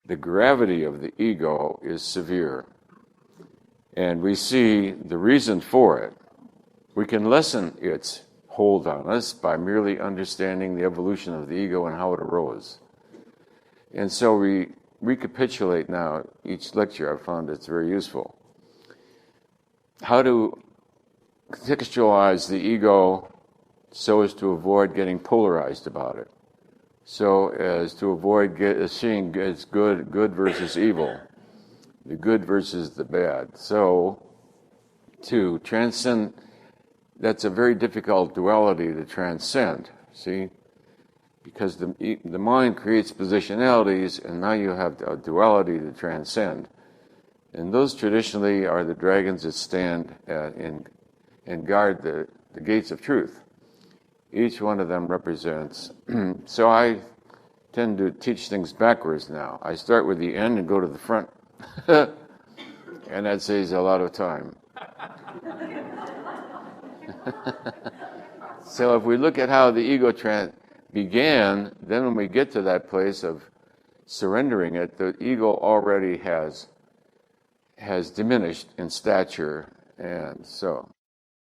the gravity of the ego is severe. And we see the reason for it. We can lessen its hold on us by merely understanding the evolution of the ego and how it arose. And so we recapitulate now each lecture. I've found it's very useful. How to contextualize the ego so as to avoid getting polarized about it, so as to avoid seeing as good versus evil, the good versus the bad. So to transcend, that's a very difficult duality to transcend, see? Because the mind creates positionalities, and now you have a duality to transcend. And those traditionally are the dragons that stand and guard the gates of truth. Each one of them represents. So I tend to teach things backwards now. I start with the end and go to the front. And that saves a lot of time. So if we look at how the ego began, then when we get to that place of surrendering it, the ego already has diminished in stature, and so